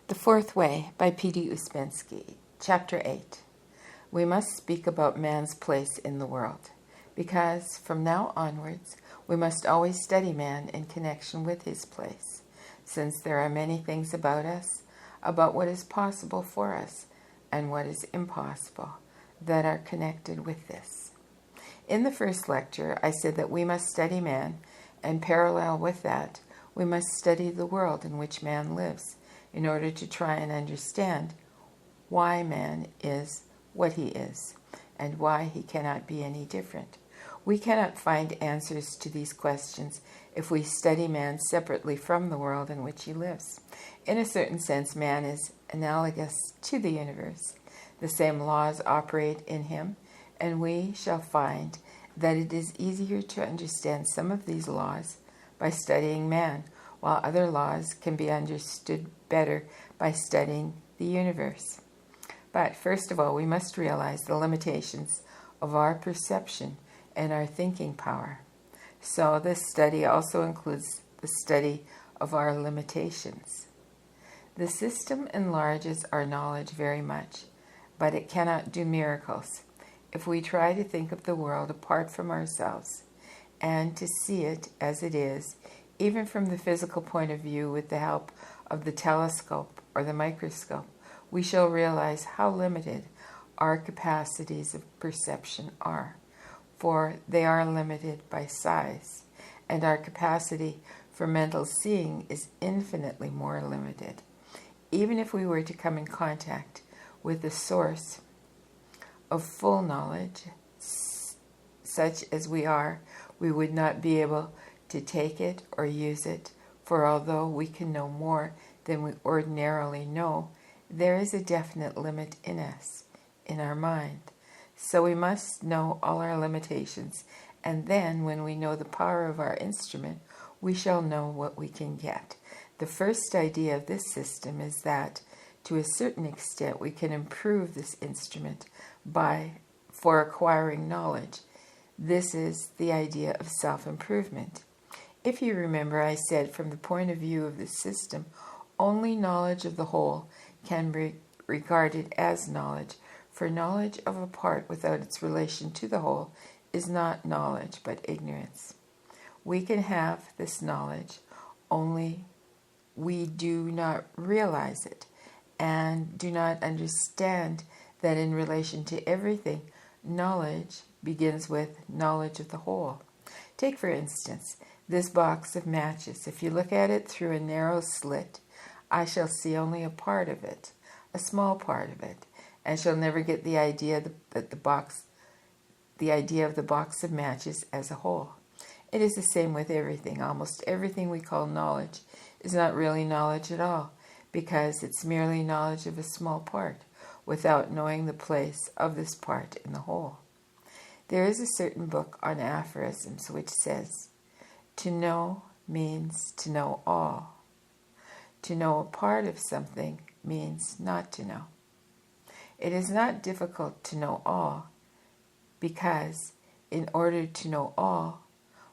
The Fourth Way by P.D. Ouspensky. Chapter 8. We must speak about man's place in the world, because from now onwards we must always study man in connection with his place, since there are many things about us, about what is possible for us and what is impossible, that are connected with this. In the first lecture, I said that we must study man, and parallel with that, we must study the world in which man lives, in order to try and understand why man is what he is, and why he cannot be any different. We cannot find answers to these questions if we study man separately from the world in which he lives. In a certain sense, man is analogous to the universe. The same laws operate in him, and we shall find that it is easier to understand some of these laws by studying man, while other laws can be understood better by studying the universe. But first of all, we must realize the limitations of our perception and our thinking power. So this study also includes the study of our limitations. The system enlarges our knowledge very much, but it cannot do miracles. If we try to think of the world apart from ourselves and to see it as it is, even from the physical point of view with the help of the telescope or the microscope, we shall realize how limited our capacities of perception are, for they are limited by size, and our capacity for mental seeing is infinitely more limited. Even if we were to come in contact with the source of full knowledge, such as we are, we would not be able to take it or use it, for although we can know more than we ordinarily know, there is a definite limit in us, in our mind. So we must know all our limitations, and then when we know the power of our instrument, we shall know what we can get. The first idea of this system is that, to a certain extent, we can improve this instrument for acquiring knowledge. This is the idea of self-improvement. If you remember, I said from the point of view of the system, only knowledge of the whole can be regarded as knowledge, for knowledge of a part without its relation to the whole is not knowledge, but ignorance. We can have this knowledge, only we do not realize it, and do not understand that in relation to everything, knowledge begins with knowledge of the whole. Take, for instance, this box of matches. If you look at it through a narrow slit, I shall see only a part of it, a small part of it, and shall never get the idea of the box of matches as a whole. It is the same with everything. Almost everything we call knowledge is not really knowledge at all, because it's merely knowledge of a small part, without knowing the place of this part in the whole. There is a certain book on aphorisms which says, "To know means to know all. To know a part of something means not to know." It is not difficult to know all, because in order to know all,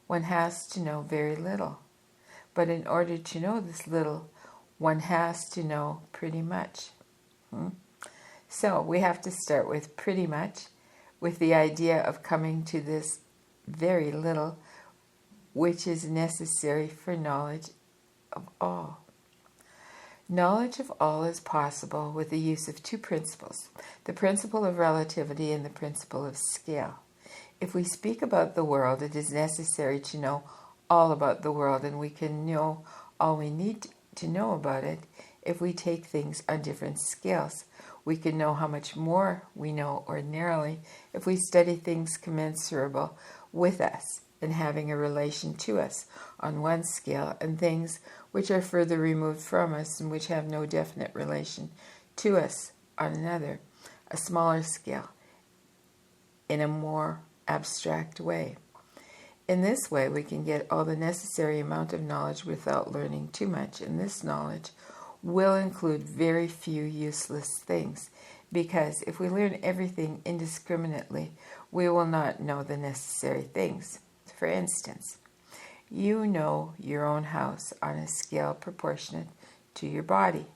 one has to know very little. But in order to know this little, one has to know pretty much. So we have to start with pretty much, with the idea of coming to this very little, which is necessary for knowledge of all. Knowledge of all is possible with the use of two principles, the principle of relativity and the principle of scale. If we speak about the world, it is necessary to know all about the world, and we can know all we need to know about it if we take things on different scales. We can know how much more we know ordinarily if we study things commensurable with us and having a relation to us on one scale, and things which are further removed from us and which have no definite relation to us on another, a smaller scale, in a more abstract way. In this way, we can get all the necessary amount of knowledge without learning too much, and this knowledge will include very few useless things, because if we learn everything indiscriminately, we will not know the necessary things. For instance, you know your own house on a scale proportionate to your body,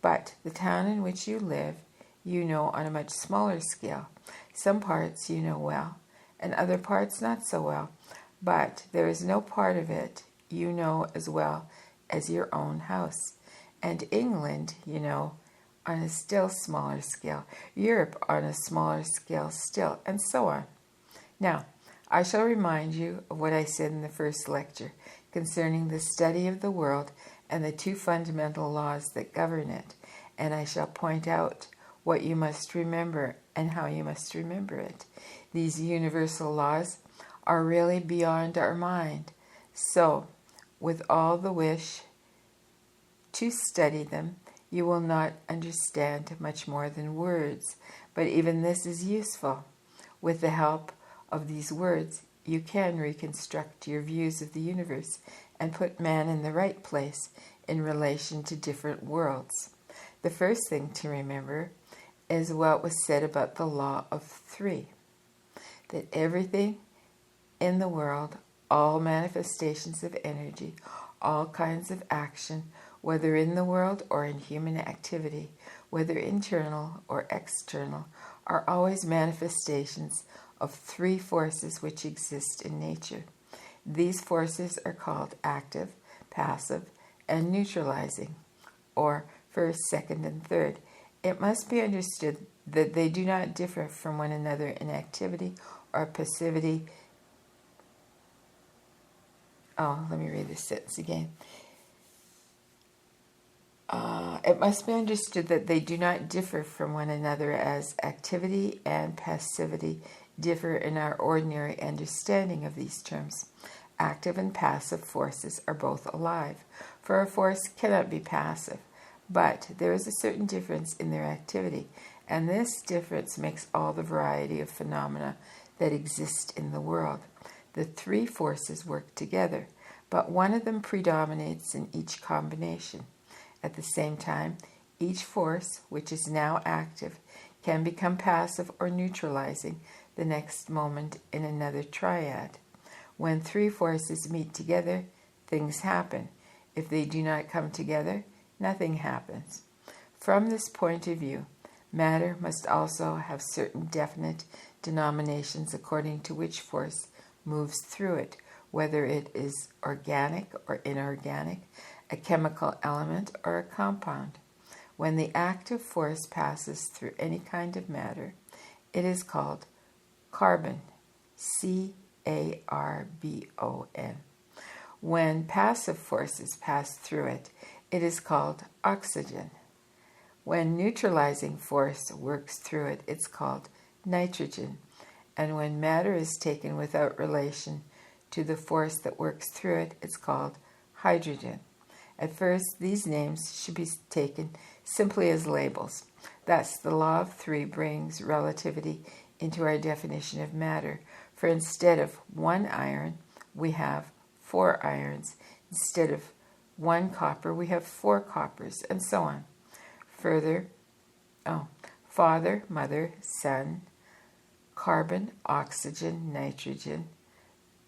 But the town in which you live, you know on a much smaller scale. Some parts you know well, and other parts not so well. But there is no part of it you know as well as your own house. And England, you know, on a still smaller scale. Europe on a smaller scale still, and so on. Now, I shall remind you of what I said in the first lecture concerning the study of the world and the two fundamental laws that govern it, and I shall point out what you must remember and how you must remember it. These universal laws are really beyond our mind, so with all the wish to study them, you will not understand much more than words, but even this is useful. With the help of these words, you can reconstruct your views of the universe and put man in the right place in relation to different worlds. The first thing to remember is what was said about the law of three, that everything in the world, all manifestations of energy, all kinds of action, whether in the world or in human activity, whether internal or external, are always manifestations of three forces which exist in nature. These forces are called active, passive, and neutralizing, or first, second, and third. It must be understood that they do not differ from one another in activity or passivity. Let me read this sentence again. It must be understood that they do not differ from one another as activity and passivity differ in our ordinary understanding of these terms. Active and passive forces are both alive, for a force cannot be passive, but there is a certain difference in their activity, and this difference makes all the variety of phenomena that exist in the world. The three forces work together, but one of them predominates in each combination. At the same time, each force, which is now active, can become passive or neutralizing the next moment in another triad. When three forces meet together, things happen. If they do not come together, nothing happens. From this point of view, matter must also have certain definite denominations according to which force moves through it, whether it is organic or inorganic, a chemical element or a compound. When the active force passes through any kind of matter, it is called carbon, C-A-R-B-O-N. When passive forces pass through it, it is called oxygen. When neutralizing force works through it, it's called nitrogen. And when matter is taken without relation to the force that works through it, it's called hydrogen. At first, these names should be taken simply as labels. Thus, the law of three brings relativity into our definition of matter. For instead of one iron, we have 4 irons. Instead of 1 copper, we have 4 coppers, and so on. Further, father, mother, son, carbon, oxygen, nitrogen.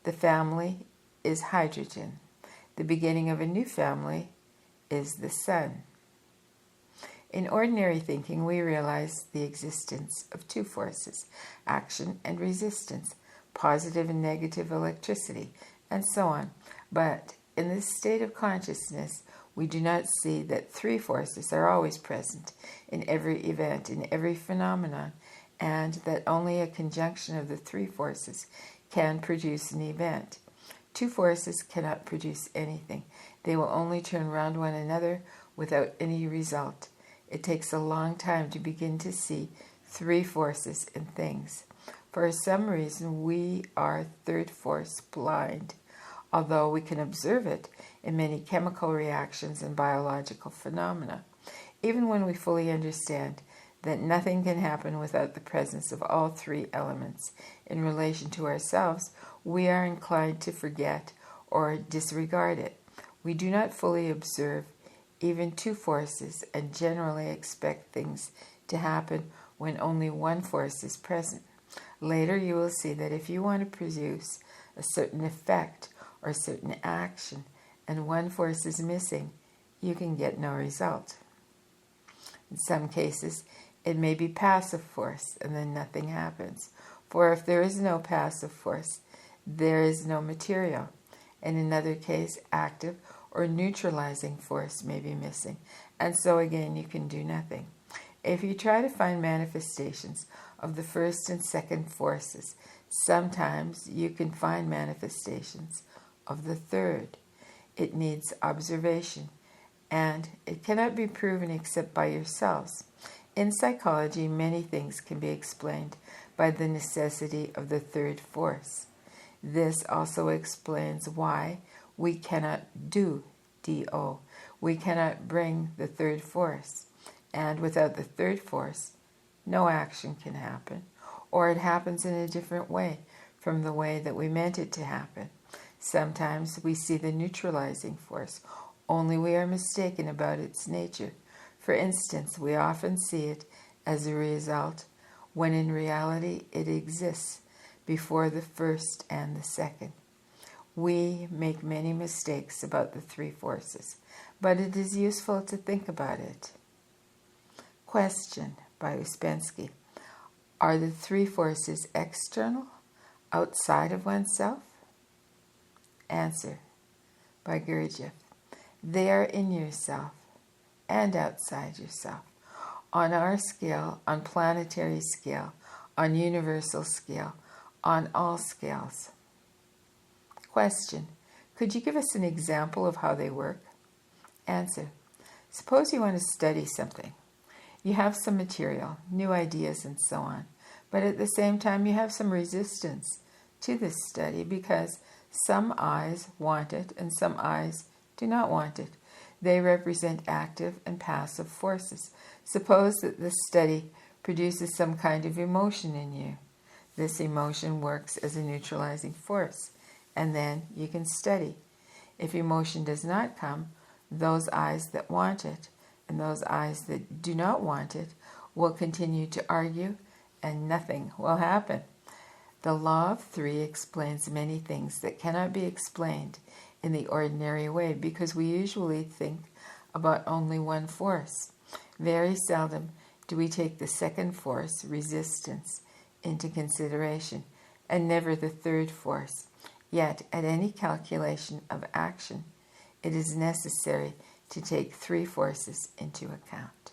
The family is hydrogen. The beginning of a new family is the sun. In ordinary thinking, we realize the existence of two forces, action and resistance, positive and negative electricity, and so on. But in this state of consciousness, we do not see that three forces are always present in every event, in every phenomenon, and that only a conjunction of the three forces can produce an event. Two forces cannot produce anything. They will only turn round one another without any result. It takes a long time to begin to see three forces in things. For some reason, we are third force blind, although we can observe it in many chemical reactions and biological phenomena. Even when we fully understand that nothing can happen without the presence of all three elements in relation to ourselves, we are inclined to forget or disregard it. We do not fully observe even two forces and generally expect things to happen when only one force is present. Later you will see that if you want to produce a certain effect or a certain action and one force is missing, you can get no result. In some cases, it may be passive force, and then nothing happens. For if there is no passive force, there is no material. In another case, active or neutralizing force may be missing, and so again you can do nothing. If you try to find manifestations of the first and second forces, sometimes you can find manifestations of the third. It needs observation, and it cannot be proven except by yourselves. In psychology, many things can be explained by the necessity of the third force. This also explains why we cannot do DO. We cannot bring the third force. And without the third force, no action can happen, or it happens in a different way from the way that we meant it to happen. Sometimes we see the neutralizing force, only we are mistaken about its nature. For instance, we often see it as a result when in reality it exists before the first and the second. We make many mistakes about the three forces, but it is useful to think about it. Question by Ouspensky. Are the three forces external, outside of oneself? Answer by Gurdjieff. They are in yourself and outside yourself. On our scale, on planetary scale, on universal scale, on all scales. Question. Could you give us an example of how they work? Answer. Suppose you want to study something. You have some material, new ideas, and so on, but at the same time you have some resistance to this study because some eyes want it and some eyes do not want it. They represent active and passive forces. Suppose that this study produces some kind of emotion in you. This emotion works as a neutralizing force, and then you can study. If emotion does not come, those eyes that want it and those eyes that do not want it will continue to argue, and nothing will happen. The law of three explains many things that cannot be explained in the ordinary way because we usually think about only one force. Very seldom do we take the second force, resistance, into consideration, and never the third force. Yet, at any calculation of action, it is necessary to take three forces into account.